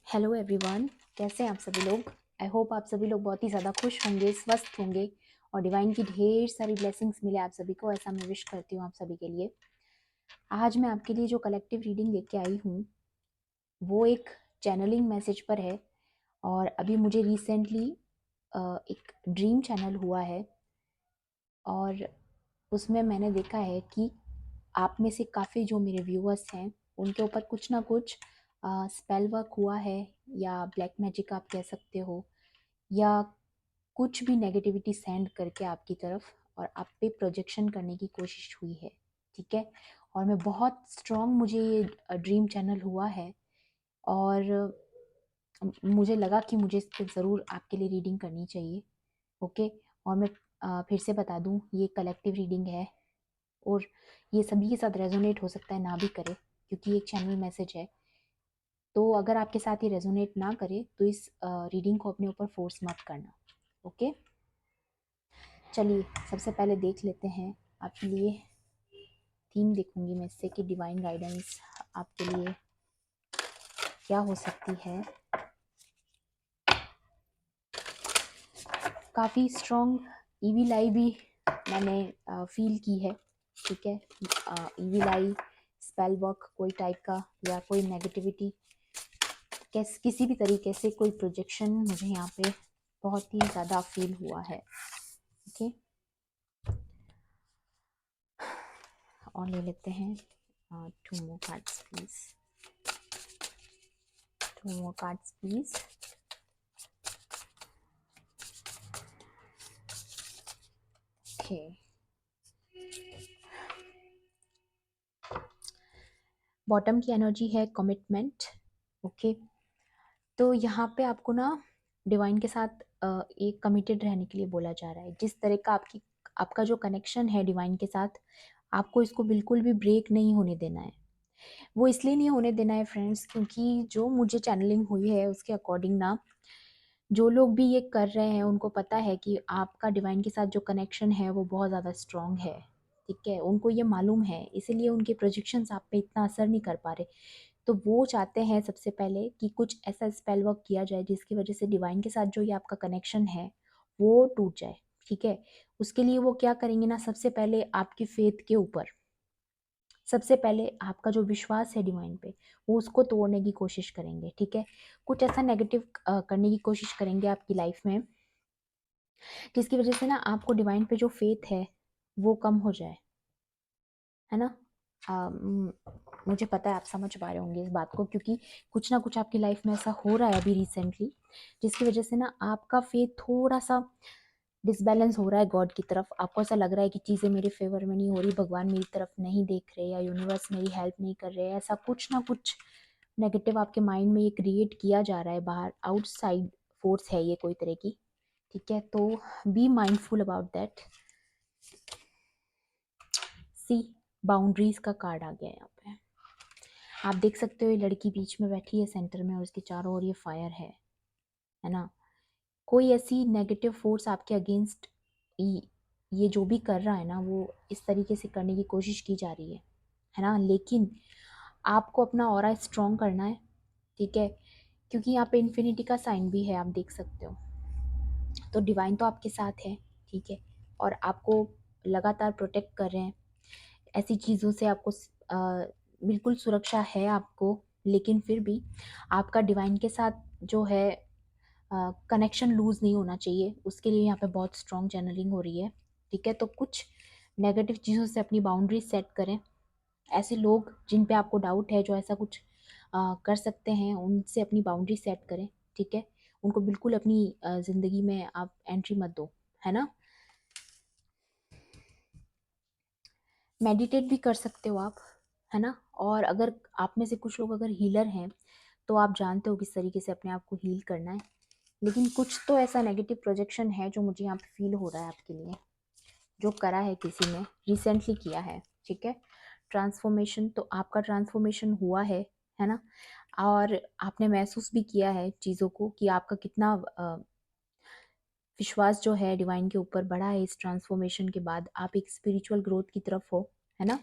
Hello everyone, कैसे हैं आप सभी लोग। आई होप आप सभी लोग बहुत ही ज़्यादा खुश होंगे, स्वस्थ होंगे और डिवाइन की ढेर सारी ब्लेसिंग्स मिले आप सभी को, ऐसा मैं विश करती हूँ आप सभी के लिए। आज मैं आपके लिए जो कलेक्टिव रीडिंग लेके आई हूँ वो एक चैनलिंग मैसेज पर है। और अभी मुझे रिसेंटली एक ड्रीम चैनल हुआ है और उसमें मैंने देखा है कि आप में से काफ़ी जो मेरे व्यूअर्स हैं उनके ऊपर कुछ ना कुछ स्पेल वर्क हुआ है, या ब्लैक मैजिक आप कह सकते हो, या कुछ भी नेगेटिविटी सेंड करके आपकी तरफ और आप पे प्रोजेक्शन करने की कोशिश हुई है। ठीक है, और मैं बहुत स्ट्रॉन्ग, मुझे ये ड्रीम चैनल हुआ है और मुझे लगा कि मुझे इस पर ज़रूर आपके लिए रीडिंग करनी चाहिए। ओके, और मैं फिर से बता दूं, ये कलेक्टिव रीडिंग है और ये सभी के साथ रेजोनेट हो सकता है, ना भी करे, क्योंकि ये एक चैनल मैसेज है। तो अगर आपके साथ ये रेजोनेट ना करे तो इस रीडिंग को अपने ऊपर फोर्स मत करना। ओके, चलिए सबसे पहले देख लेते हैं आपके लिए। थीम देखूंगी मैं इससे कि डिवाइन गाइडेंस आपके लिए क्या हो सकती है। काफ़ी स्ट्रॉन्ग ईविल आई भी मैंने फील की है। ठीक है, ईविल आई, स्पेल वर्क कोई टाइप का, या कोई नेगेटिविटी, किसी भी तरीके से कोई प्रोजेक्शन मुझे यहाँ पे बहुत ही ज़्यादा फील हुआ है। ओके, और ले लेते हैं 2 more cards please, 2 more cards please. Okay, bottom की एनर्जी है कमिटमेंट। ओके, तो यहाँ पे आपको ना डिवाइन के साथ एक कमिटेड रहने के लिए बोला जा रहा है। जिस तरह का आपका जो कनेक्शन है डिवाइन के साथ, आपको इसको बिल्कुल भी ब्रेक नहीं होने देना है। वो इसलिए नहीं होने देना है फ्रेंड्स, क्योंकि जो मुझे चैनलिंग हुई है उसके अकॉर्डिंग ना, जो लोग भी ये कर रहे हैं उनको पता है कि आपका डिवाइन के साथ जो कनेक्शन है वो बहुत ज़्यादा स्ट्रॉन्ग है। ठीक है, उनको ये मालूम है, इसीलिए उनके प्रोजेक्शंस आप पे इतना असर नहीं कर पा रहे। तो वो चाहते हैं सबसे पहले कि कुछ ऐसा स्पेल वर्क किया जाए जिसकी वजह से डिवाइन के साथ जो ये आपका कनेक्शन है वो टूट जाए। ठीक है, उसके लिए वो क्या करेंगे ना, सबसे पहले आपकी फेथ के ऊपर, सबसे पहले आपका जो विश्वास है डिवाइन पे, वो उसको तोड़ने की कोशिश करेंगे। ठीक है, कुछ ऐसा नेगेटिव करने की कोशिश करेंगे आपकी लाइफ में जिसकी वजह से ना आपको डिवाइन पे जो फेथ है वो कम हो जाए, है ना। मुझे पता है आप समझ पा रहे होंगे इस बात को, क्योंकि कुछ ना कुछ आपकी लाइफ में ऐसा हो रहा है अभी रिसेंटली, जिसकी वजह से ना आपका फेथ थोड़ा सा डिसबैलेंस हो रहा है गॉड की तरफ। आपको ऐसा लग रहा है कि चीज़ें मेरे फेवर में नहीं हो रही, भगवान मेरी तरफ नहीं देख रहे, या यूनिवर्स मेरी हेल्प नहीं कर रहे, ऐसा कुछ ना कुछ नेगेटिव आपके माइंड में ये क्रिएट किया जा रहा है, बाहर आउटसाइड फोर्स है ये कोई तरह की। ठीक है, तो be mindful about that. See, boundaries का कार्ड आ गया यहाँ पे। आप देख सकते हो ये लड़की बीच में बैठी है सेंटर में, और उसके चारों ओर ये फायर है ना। कोई ऐसी नेगेटिव फोर्स आपके अगेंस्ट ये जो भी कर रहा है ना, वो इस तरीके से करने की कोशिश की जा रही है ना। लेकिन आपको अपना ऑरा स्ट्रॉन्ग करना है। ठीक है, क्योंकि यहाँ पे इन्फिनिटी का साइन भी है, आप देख सकते हो। तो डिवाइन तो आपके साथ है, ठीक है, और आपको लगातार प्रोटेक्ट कर रहे हैं ऐसी चीज़ों से। आपको बिल्कुल सुरक्षा है आपको, लेकिन फिर भी आपका डिवाइन के साथ जो है कनेक्शन लूज नहीं होना चाहिए, उसके लिए यहाँ पे बहुत स्ट्रॉन्ग चैनलिंग हो रही है। ठीक है, तो कुछ नेगेटिव चीज़ों से अपनी बाउंड्री सेट करें। ऐसे लोग जिन पे आपको डाउट है, जो ऐसा कुछ कर सकते हैं, उनसे अपनी बाउंड्री सेट करें। ठीक है, उनको बिल्कुल अपनी ज़िंदगी में आप एंट्री मत दो, है ना। मेडिटेट भी कर सकते हो आप, है ना। और अगर आप में से कुछ लोग अगर हीलर हैं तो आप जानते हो किस तरीके से अपने आप को हील करना है। लेकिन कुछ तो ऐसा नेगेटिव प्रोजेक्शन है जो मुझे यहाँ पे फील हो रहा है आपके लिए, जो करा है किसी ने, रिसेंटली किया है। ठीक है, ट्रांसफॉर्मेशन, तो आपका ट्रांसफॉर्मेशन हुआ है ना। और आपने महसूस भी किया है चीज़ों को कि आपका कितना विश्वास जो है डिवाइन के ऊपर बढ़ा है। इस ट्रांसफॉर्मेशन के बाद आप एक स्पिरिचुअल ग्रोथ की तरफ हो, है ना।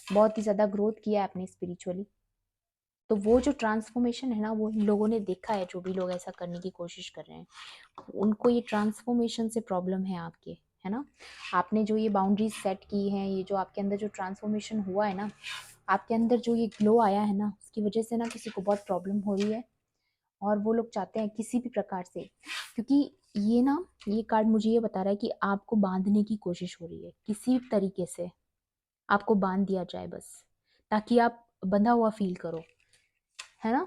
बहुत ही ज़्यादा ग्रोथ किया है आपने स्पिरिचुअली। तो वो जो ट्रांसफॉर्मेशन है ना, वो लोगों ने देखा है, जो भी लोग ऐसा करने की कोशिश कर रहे हैं उनको ये ट्रांसफॉर्मेशन से प्रॉब्लम है आपके, है ना। आपने जो ये बाउंड्रीज सेट की हैं, ये जो आपके अंदर जो ट्रांसफॉर्मेशन हुआ है ना, आपके अंदर जो ये ग्लो आया है ना, उसकी वजह से ना किसी को बहुत प्रॉब्लम हो रही है। और वो लोग चाहते हैं किसी भी प्रकार से, क्योंकि ये ना, ये कार्ड मुझे ये बता रहा है कि आपको बांधने की कोशिश हो रही है, किसी भी तरीके से आपको बांध दिया जाए बस, ताकि आप बंधा हुआ फील करो, है ना,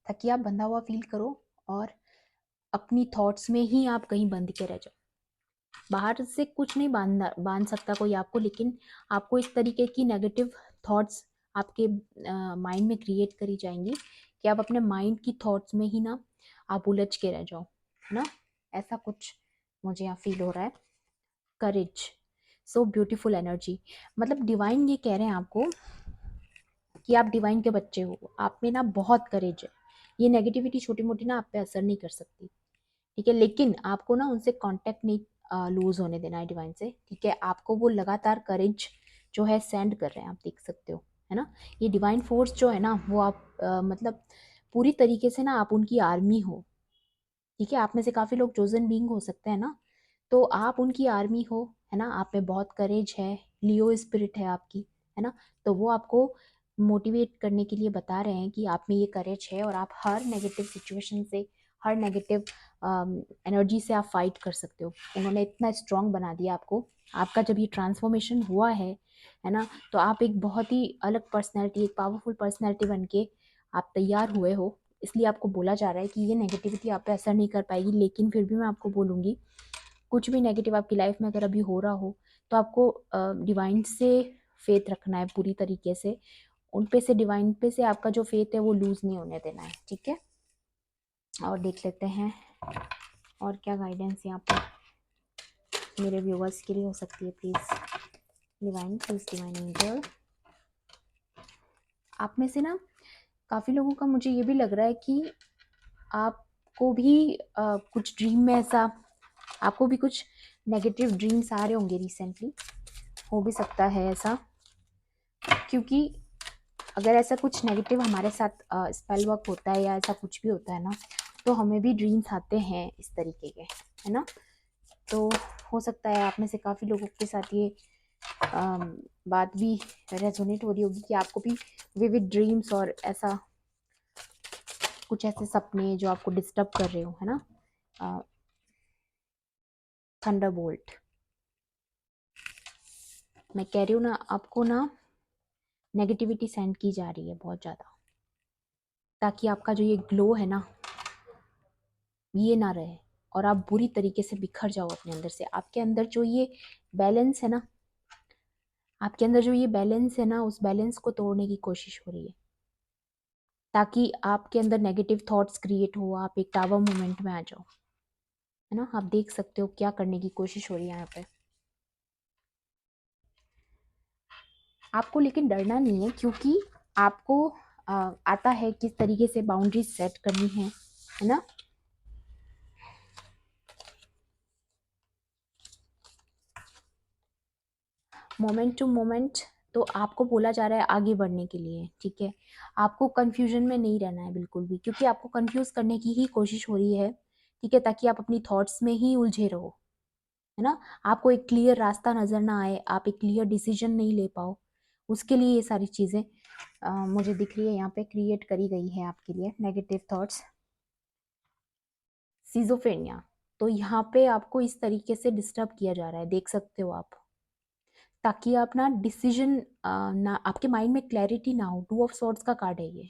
ताकि आप बंधा हुआ फील करो और अपनी थॉट्स में ही आप कहीं बंध के रह जाओ। बाहर से कुछ नहीं बांध सकता कोई आपको, लेकिन आपको इस तरीके की नेगेटिव थॉट्स आपके माइंड में क्रिएट करी जाएंगी कि आप अपने माइंड की थॉट्स में ही ना आप उलझ के रह जाओ, है ना। ऐसा कुछ मुझे यहाँ फील हो रहा है। करेज, सो ब्यूटीफुल एनर्जी, मतलब डिवाइन ये कह रहे हैं आपको कि आप डिवाइन के बच्चे हो, आप में ना बहुत करेज है। ये नेगेटिविटी छोटी मोटी ना आप पे असर नहीं कर सकती, ठीक है, लेकिन आपको ना उनसे कांटेक्ट नहीं लूज होने देना है डिवाइन से, ठीक है। आपको वो लगातार करेज जो है सेंड कर रहे हैं, आप देख सकते हो, है ना। ये डिवाइन फोर्स जो है ना, वो आप मतलब पूरी तरीके से ना आप उनकी आर्मी हो, ठीक है। आप में से काफी लोग चोजन बीइंग हो सकते हैं ना, तो आप उनकी आर्मी हो, है ना। आप में बहुत करेज है, लियो स्पिरिट है आपकी, है ना। तो वो आपको मोटिवेट करने के लिए बता रहे हैं कि आप में ये करेज है और आप हर नेगेटिव सिचुएशन से, हर नेगेटिव एनर्जी से आप फाइट कर सकते हो। उन्होंने इतना स्ट्रांग बना दिया आपको। आपका जब ये ट्रांसफॉर्मेशन हुआ है ना, तो आप एक बहुत ही अलग पर्सनैलिटी, एक पावरफुल पर्सनैलिटी बन के आप तैयार हुए हो। इसलिए आपको बोला जा रहा है कि ये नेगेटिविटी आप पे असर नहीं कर पाएगी, लेकिन फिर भी मैं आपको बोलूँगी, कुछ भी नेगेटिव आपकी लाइफ में अगर अभी हो रहा हो, तो आपको डिवाइन से फेथ रखना है पूरी तरीके से। उन पे से, डिवाइन पे से आपका जो फेथ है वो लूज नहीं होने देना है, ठीक है। और देख लेते हैं और क्या गाइडेंस यहाँ पर मेरे व्यूवर्स के लिए हो सकती है। Please divine, please divine angel. आप में से ना काफी लोगों का मुझे ये भी लग रहा है कि आपको भी कुछ ड्रीम में ऐसा, आपको भी कुछ नेगेटिव ड्रीम्स आ रहे होंगे रिसेंटली, हो भी सकता है ऐसा, क्योंकि अगर ऐसा कुछ नेगेटिव हमारे साथ स्पेल वर्क होता है या ऐसा कुछ भी होता है ना, तो हमें भी ड्रीम्स आते हैं इस तरीके के, है ना। तो हो सकता है आप में से काफ़ी लोगों के साथ ये बात भी रेजोनेट हो रही होगी कि आपको भी विविड ड्रीम्स और ऐसा कुछ ऐसे सपने जो आपको डिस्टर्ब कर रहे हो, है ना। थंडरबोल्ट, मैं कह रही हूँ ना, आपको ना नेगेटिविटी सेंड की जा रही है बहुत ज़्यादा, ताकि आपका जो ये ग्लो है ना, ये ना रहे और आप बुरी तरीके से बिखर जाओ अपने अंदर से। आपके अंदर जो ये बैलेंस है ना, आपके अंदर जो ये बैलेंस है ना, उस बैलेंस को तोड़ने की कोशिश हो रही है, ताकि आपके अंदर नेगेटिव थॉट्स क्रिएट हो, आप एक टावर मोमेंट में आ जाओ, है ना। आप देख सकते हो क्या करने की कोशिश हो रही है यहाँ पे आपको, लेकिन डरना नहीं है, क्योंकि आपको आता है किस तरीके से बाउंड्रीज सेट करनी है ना। मोमेंट टू मोमेंट तो आपको बोला जा रहा है आगे बढ़ने के लिए, ठीक है। आपको कंफ्यूजन में नहीं रहना है बिल्कुल भी, क्योंकि आपको कंफ्यूज करने की ही कोशिश हो रही है, ठीक है, ताकि आप अपनी थॉट्स में ही उलझे रहो, है ना। आपको एक क्लियर रास्ता नजर ना आए, आप एक क्लियर डिसीजन नहीं ले पाओ, उसके लिए ये सारी चीज़ें मुझे दिख रही है यहाँ पे क्रिएट करी गई है आपके लिए, नेगेटिव थॉट्स। सिजोफ्रेनिया, तो यहाँ पे आपको इस तरीके से डिस्टर्ब किया जा रहा है, देख सकते हो आप, ताकि आप ना डिसीजन ना, आपके माइंड में क्लैरिटी ना हो। टू ऑफ सॉर्ड्स का कार्ड है ये,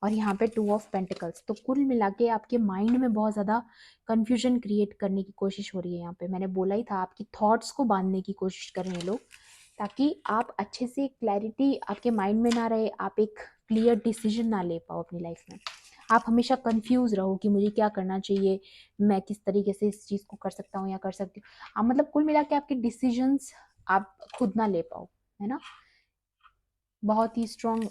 और यहाँ पे टू ऑफ पेंटिकल्स, तो कुल मिला के आपके माइंड में बहुत ज़्यादा कंफ्यूजन क्रिएट करने की कोशिश हो रही है यहाँ पे। मैंने बोला ही था, आपकी थॉट्स को बांधने की कोशिश कर रहे हैं लोग, ताकि आप अच्छे से क्लैरिटी आपके माइंड में ना रहे, आप एक क्लियर डिसीजन ना ले पाओ अपनी लाइफ में। आप हमेशा कंफ्यूज रहो कि मुझे क्या करना चाहिए, मैं किस तरीके से इस चीज़ को कर सकता हूँ या कर सकती हूँ। मतलब कुल मिला के आपके डिसीजंस आप खुद ना ले पाओ, है ना। बहुत ही स्ट्रॉन्ग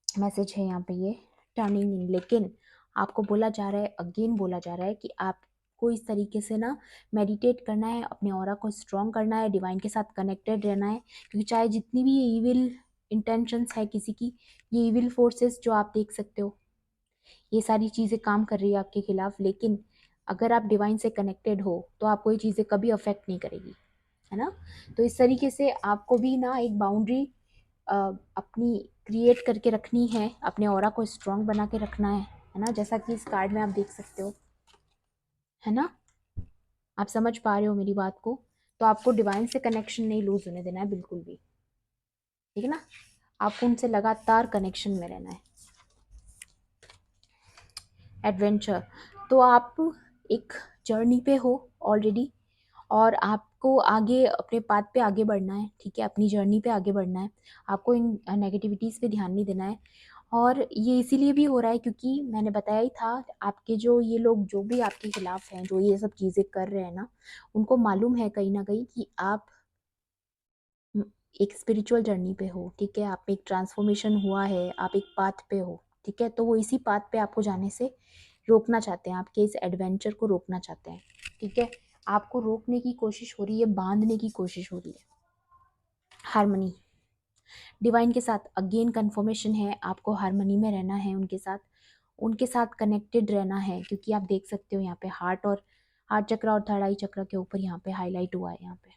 मैसेज है यहाँ पे ये, टर्निंग इन। लेकिन आपको बोला जा रहा है, अगेन बोला जा रहा है कि आपको इस तरीके से ना मेडिटेट करना है, अपने ऑरा को स्ट्रॉन्ग करना है, डिवाइन के साथ कनेक्टेड रहना है, क्योंकि चाहे जितनी भी ये इविल इंटेंशंस है किसी की, ये इविल फोर्सेस जो आप देख सकते हो, ये सारी चीज़ें काम कर रही है आपके खिलाफ, लेकिन अगर आप डिवाइन से कनेक्टेड हो तो आपको ये चीज़ें कभी अफेक्ट नहीं करेगी, है ना। तो इस तरीके से आपको भी ना एक बाउंड्री अपनी क्रिएट करके रखनी है, अपने ऑरा को स्ट्रांग बना के रखना है ना, जैसा कि इस कार्ड में आप देख सकते हो, है ना। आप समझ पा रहे हो मेरी बात को। तो आपको डिवाइन से कनेक्शन नहीं लूज होने देना है बिल्कुल भी, ठीक है ना। आपको उनसे लगातार कनेक्शन में रहना है। एडवेंचर, तो आप एक जर्नी पे हो ऑलरेडी, और आपको आगे अपने पाथ पे आगे बढ़ना है, ठीक है, अपनी जर्नी पे आगे बढ़ना है। आपको इन नेगेटिविटीज़ पे ध्यान नहीं देना है। और ये इसीलिए भी हो रहा है क्योंकि मैंने बताया ही था, आपके जो ये लोग जो भी आपके खिलाफ हैं, जो ये सब चीज़ें कर रहे हैं ना, उनको मालूम है कहीं ना कहीं कि आप एक स्पिरिचुअल जर्नी पे हो, ठीक है, आप में एक ट्रांसफॉर्मेशन हुआ है, आप एक पाथ पे हो, ठीक है। तो वो इसी पाथ पे आपको जाने से रोकना चाहते हैं, आपके इस एडवेंचर को रोकना चाहते हैं, ठीक है। आपको रोकने की कोशिश हो रही है, बांधने की कोशिश हो रही है। हारमनी, डिवाइन के साथ अगेन कंफर्मेशन है, आपको हारमनी में रहना है, उनके साथ कनेक्टेड रहना है, क्योंकि आप देख सकते हो यहाँ पे हार्ट चक्र और थर्ड आई चक्र के ऊपर यहाँ पे हाईलाइट हुआ है यहाँ पे,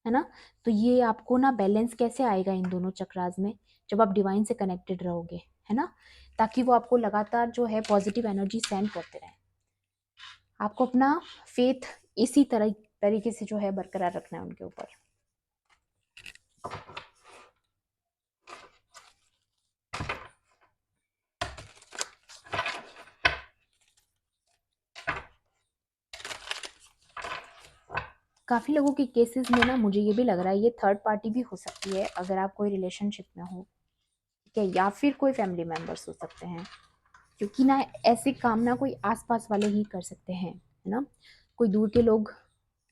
है ना। तो ये आपको ना बैलेंस कैसे आएगा इन दोनों चक्रास में, जब आप डिवाइन से कनेक्टेड रहोगे, है ना, ताकि वो आपको लगातार जो है पॉजिटिव एनर्जी सेंड करते रहे। आपको अपना फेथ इसी तरीके से जो है बरकरार रखना है उनके ऊपर। काफ़ी लोगों के केसेस में ना मुझे ये भी लग रहा है ये थर्ड पार्टी भी हो सकती है, अगर आप कोई रिलेशनशिप में हो, ठीक है, या फिर कोई फैमिली मेम्बर्स हो सकते हैं, क्योंकि ना ऐसे काम ना कोई आसपास वाले ही कर सकते हैं, है ना। कोई दूर के लोग,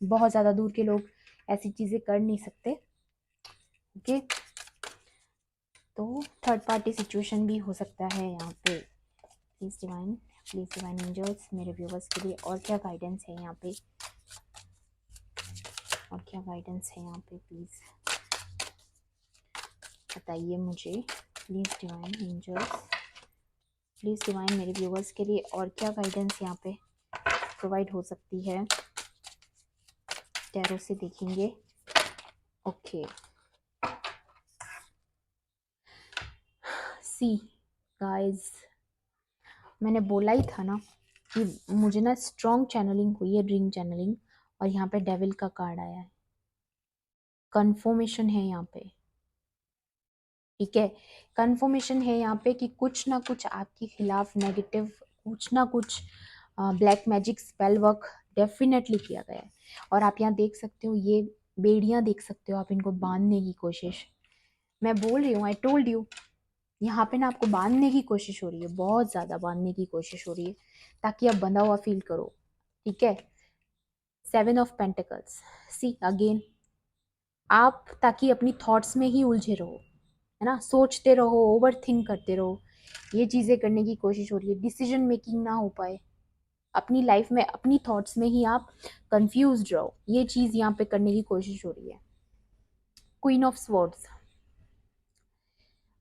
बहुत ज़्यादा दूर के लोग ऐसी चीज़ें कर नहीं सकते, ओके। तो थर्ड पार्टी सिचुएशन भी हो सकता है यहाँ पे। प्लीज़ डिवाइन एंजल्स मेरे व्यूवर्स के लिए और क्या गाइडेंस है यहाँ पे, और क्या गाइडेंस है यहाँ पे, प्लीज़ बताइए मुझे। Please divine angels, please divine मेरे व्यूवर्स के लिए और क्या गाइडेंस यहाँ पे प्रोवाइड हो सकती है। टैरो से देखेंगे, ओके। सी गाइस, मैंने बोला ही था ना कि मुझे ना स्ट्रॉन्ग चैनलिंग हुई है, ड्रीम चैनलिंग, और यहाँ पे डेविल का कार्ड आया है, कंफर्मेशन है यहाँ पे, ठीक है। कंफर्मेशन है यहाँ पे कि कुछ ना कुछ आपके खिलाफ नेगेटिव, कुछ ना कुछ black magic spell work definitely किया गया है। और आप यहाँ देख सकते हो, ये बेड़ियाँ देख सकते हो आप, इनको बांधने की कोशिश, मैं बोल रही हूँ, आई टोल्ड यू, यहाँ पे ना आपको बांधने की कोशिश हो रही है, बहुत ज़्यादा बांधने की कोशिश हो रही है, ताकि आप बंधा हुआ फील करो, ठीक है। 7 ऑफ पेंटिकल्स, सी अगेन, आप ताकि अपनी थॉट्स में ही उलझे रहो, है ना, सोचते रहो, ओवर थिंक करते रहो, ये चीज़ें करने की कोशिश हो रही है, डिसीजन मेकिंग ना हो पाए अपनी लाइफ में, अपनी थॉट्स में ही आप कंफ्यूज रहो, ये चीज़ यहाँ पे करने की कोशिश हो रही है। क्वीन ऑफ स्वॉर्ड्स,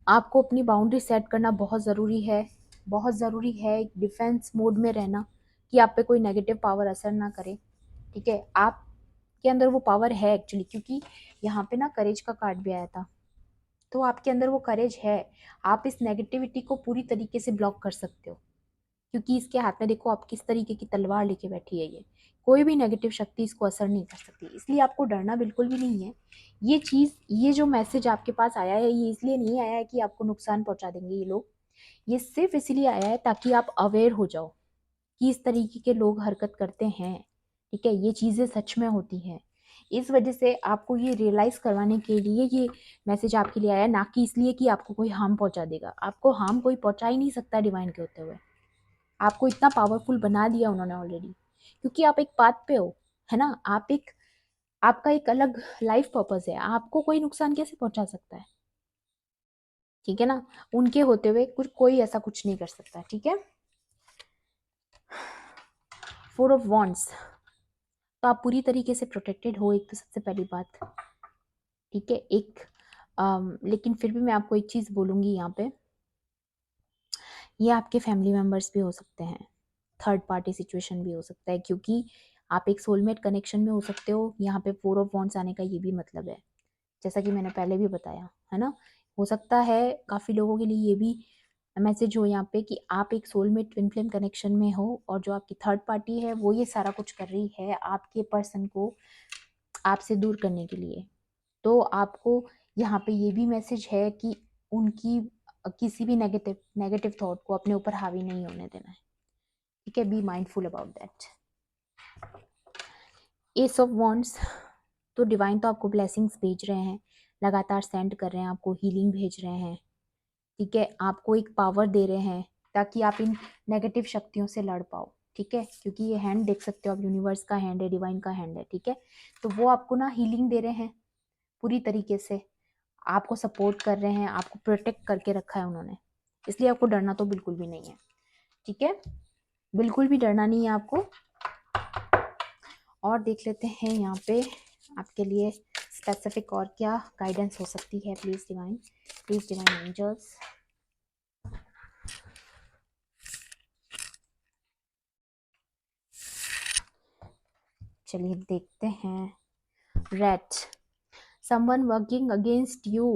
आपको अपनी बाउंड्री सेट करना बहुत ज़रूरी है, बहुत ज़रूरी है, एक डिफेंस मोड में रहना, कि आप पे कोई नेगेटिव पावर असर ना करे, ठीक है। आपके अंदर वो पावर है एक्चुअली, क्योंकि यहाँ पे ना करेज का कार्ड भी आया था, तो आपके अंदर वो करेज है, आप इस नेगेटिविटी को पूरी तरीके से ब्लॉक कर सकते हो, क्योंकि इसके हाथ में देखो आप किस तरीके की तलवार लेके बैठी है, ये कोई भी नेगेटिव शक्ति इसको असर नहीं कर सकती, इसलिए आपको डरना बिल्कुल भी नहीं है। ये चीज़, ये जो मैसेज आपके पास आया है, ये इसलिए नहीं आया है कि आपको नुकसान पहुंचा देंगे ये लोग, ये सिर्फ इसलिए आया है ताकि आप अवेयर हो जाओ कि इस तरीके के लोग हरकत करते हैं, ठीक है, ये चीज़ें सच में होती हैं। इस वजह से आपको ये रियलाइज़ करवाने के लिए ये मैसेज आपके लिए आया, ना कि इसलिए कि आपको कोई हार्म पहुंचा देगा, आपको हार्म कोई पहुंचा ही नहीं सकता डिवाइन के होते हुए, आपको इतना पावरफुल बना दिया उन्होंने ऑलरेडी, क्योंकि आप एक पाथ पे हो, है ना, आपका एक अलग लाइफ पर्पस है, आपको कोई नुकसान कैसे पहुंचा सकता है, ठीक है ना, उनके होते हुए कुछ कोई ऐसा कुछ नहीं कर सकता, ठीक है। 4 ऑफ वॉन्ड्स, तो आप पूरी तरीके से प्रोटेक्टेड हो, एक तो सबसे पहली बात, ठीक है। एक लेकिन फिर भी मैं आपको एक चीज़ बोलूँगी यहाँ पे, ये आपके फैमिली मेम्बर्स भी हो सकते हैं, थर्ड पार्टी सिचुएशन भी हो सकता है, क्योंकि आप एक सोलमेट कनेक्शन में हो सकते हो। यहाँ पे 4 ऑफ वॉन्ड्स आने का ये भी मतलब है, जैसा कि मैंने पहले भी बताया है ना। हो सकता है काफ़ी लोगों के लिए ये भी मैसेज हो यहाँ पे कि आप एक सोलमेट ट्विन फ्लेम कनेक्शन में हो, और जो आपकी थर्ड पार्टी है वो ये सारा कुछ कर रही है आपके पर्सन को आपसे दूर करने के लिए। तो आपको यहाँ पे ये भी मैसेज है कि उनकी किसी भी नेगेटिव नेगेटिव थॉट को अपने ऊपर हावी नहीं होने देना है, ठीक है। B mindful about that. S of wands, तो डिवाइन तो आपको ब्लेसिंग्स भेज रहे हैं, लगातार सेंड कर रहे हैं, आपको हीलिंग भेज रहे हैं, ठीक है। आपको एक पावर दे रहे हैं ताकि आप इन नेगेटिव शक्तियों से लड़ पाओ, ठीक है। क्योंकि ये हैंड देख सकते हो आप, यूनिवर्स का हैंड है, डिवाइन का हैंड है, ठीक है। तो वो आपको ना हीलिंग दे रहे हैं पूरी तरीके से, आपको सपोर्ट कर रहे हैं, आपको प्रोटेक्ट करके रखा है उन्होंने, इसलिए आपको डरना तो बिल्कुल भी नहीं है, ठीक है। बिल्कुल भी डरना नहीं है आपको। और देख लेते हैं यहाँ पे आपके लिए स्पेसिफिक और क्या गाइडेंस हो सकती है। Please divine angels. चलिए देखते हैं। Red, someone working against you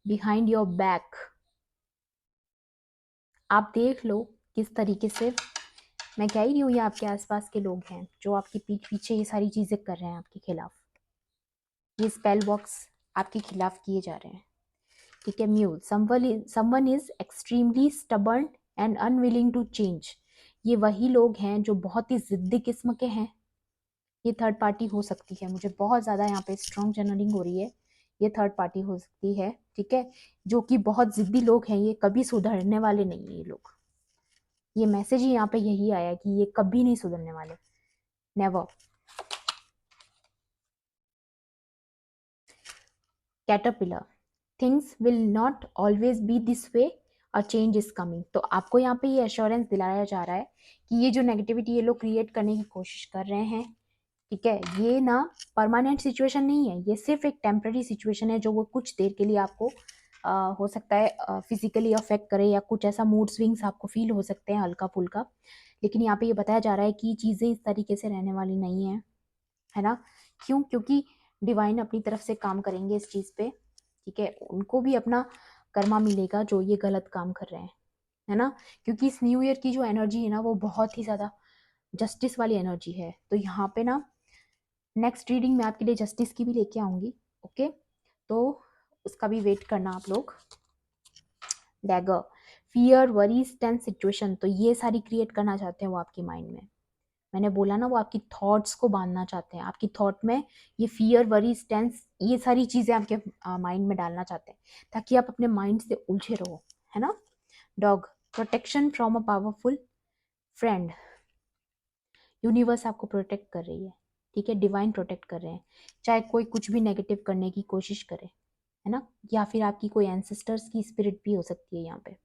behind your back. आप देख लो किस तरीके से, मैं कह ही रही हूँ, ये आपके आसपास के लोग हैं जो आपकी पीठ पीछे ये सारी चीजें कर रहे हैं आपके खिलाफ। ये स्पेल बॉक्स आपके खिलाफ किए जा रहे हैं, ठीक है। Mule, someone is extremely stubborn and unwilling to change. ये वही लोग हैं जो बहुत ही जिद्दी किस्म के हैं। ये थर्ड पार्टी हो सकती है, मुझे बहुत ज़्यादा यहाँ पे स्ट्रॉन्ग चैनलिंग हो रही है, ये थर्ड पार्टी हो सकती है, ठीक है। जो कि बहुत जिद्दी लोग हैं, ये कभी सुधरने वाले नहीं है ये लोग। ये मैसेज ही यहाँ पे यही आया कि ये कभी नहीं सुधरने वाले, never. Caterpillar, things will not always be this way, a change is coming. तो आपको यहाँ पे ये एश्योरेंस दिलाया जा रहा है कि ये जो नेगेटिविटी ये लोग क्रिएट करने की कोशिश कर रहे हैं, ठीक है, ये ना परमानेंट सिचुएशन नहीं है, ये सिर्फ एक टेम्पररी सिचुएशन है जो वो कुछ देर के लिए आपको हो सकता है फिजिकली अफेक्ट करे, या कुछ ऐसा मूड स्विंग्स आपको फील हो सकते हैं हल्का फुल्का। लेकिन यहाँ पे ये बताया जा रहा है कि चीज़ें इस तरीके से रहने वाली नहीं है, है ना। क्यों? क्योंकि डिवाइन अपनी तरफ से काम करेंगे इस चीज़ पे, ठीक है। उनको भी अपना कर्मा मिलेगा जो ये गलत काम कर रहे हैं, है ना। क्योंकि इस न्यू ईयर की जो एनर्जी है ना वो बहुत ही ज़्यादा जस्टिस वाली एनर्जी है। तो यहाँ पे ना नेक्स्ट रीडिंग में आपके लिए जस्टिस की भी लेके आऊंगी, ओके। तो उसका भी वेट करना आप लोग। Dagger, fear, worries, tense situation, तो ये सारी क्रिएट करना चाहते हैं वो आपकी माइंड में। मैंने बोला ना, वो आपकी थॉट्स को बांधना चाहते हैं, आपकी थॉट में ये फियर, वरीज, टेंस, ये सारी चीजें आपके माइंड में डालना चाहते हैं ताकि आप अपने माइंड से उलझे रहो, है ना। Dog, protection from a powerful friend, universe आपको प्रोटेक्ट कर रही है, ठीक है। डिवाइन प्रोटेक्ट कर रहे हैं, चाहे कोई कुछ भी नेगेटिव करने की कोशिश करे, है ना। या फिर आपकी कोई एंसेस्टर्स की स्पिरिट भी हो सकती है यहाँ पे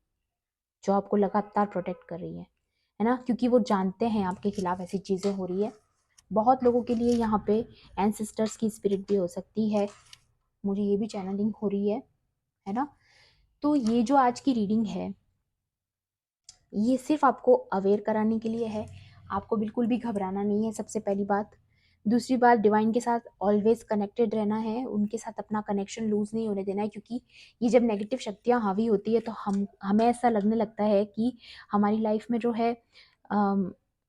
जो आपको लगातार प्रोटेक्ट कर रही है ना। क्योंकि वो जानते हैं आपके खिलाफ ऐसी चीज़ें हो रही है। बहुत लोगों के लिए यहाँ पे एंसेस्टर्स की स्पिरिट भी हो सकती है, मुझे ये भी चैनलिंग हो रही है ना। तो ये जो आज की रीडिंग है ये सिर्फ आपको अवेयर कराने के लिए है, आपको बिल्कुल भी घबराना नहीं है, सबसे पहली बात। दूसरी बात, डिवाइन के साथ ऑलवेज कनेक्टेड रहना है, उनके साथ अपना कनेक्शन लूज नहीं होने देना है। क्योंकि ये जब नेगेटिव शक्तियाँ हावी होती है तो हमें ऐसा लगने लगता है कि हमारी लाइफ में जो है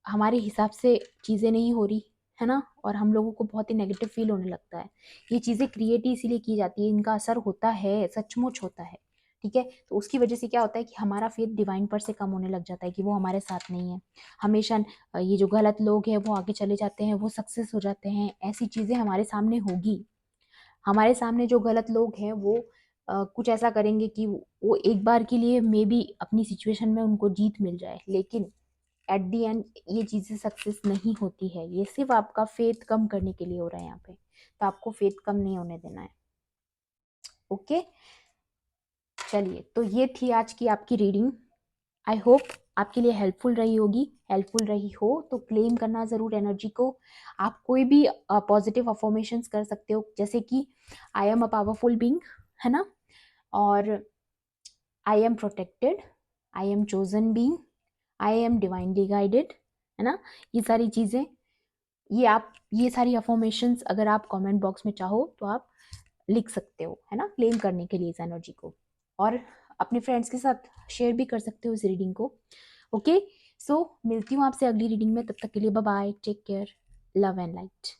हमारे हिसाब से चीज़ें नहीं हो रही, है ना। और हम लोगों को बहुत ही नेगेटिव फील होने लगता है। ये चीज़ें क्रिएट ही इसीलिए की जाती है, इनका असर होता है, सचमुच होता है, ठीक है। तो उसकी वजह से क्या होता है कि हमारा फेथ डिवाइन पर से कम होने लग जाता है कि वो हमारे साथ नहीं है हमेशा। ये जो गलत लोग हैं वो आगे चले जाते हैं, वो सक्सेस हो जाते हैं, ऐसी चीज़ें हमारे सामने होगी। हमारे सामने जो गलत लोग हैं वो कुछ ऐसा करेंगे कि वो एक बार के लिए मे बी अपनी सिचुएशन में उनको जीत मिल जाए, लेकिन एट दी एंड ये चीज़ें सक्सेस नहीं होती है। ये सिर्फ आपका फेथ कम करने के लिए हो रहा है यहाँ पे, तो आपको फेथ कम नहीं होने देना है, ओके। चलिए, तो ये थी आज की आपकी रीडिंग। आई होप आपके लिए हेल्पफुल रही होगी। हेल्पफुल रही हो तो क्लेम करना ज़रूर एनर्जी को। आप कोई भी पॉजिटिव अफर्मेशंस कर सकते हो, जैसे कि I am a powerful being, है ना। और I am protected, I am chosen being, I am divinely guided, है ना। ये सारी चीज़ें, ये सारी अफर्मेशंस अगर आप कमेंट बॉक्स में चाहो तो आप लिख सकते हो, है ना, क्लेम करने के लिए इस एनर्जी को, और अपने फ्रेंड्स के साथ शेयर भी कर सकते हो इस रीडिंग को। ओके, सो मिलती हूँ आपसे अगली रीडिंग में, तब तक के लिए bye bye, take care, love and light.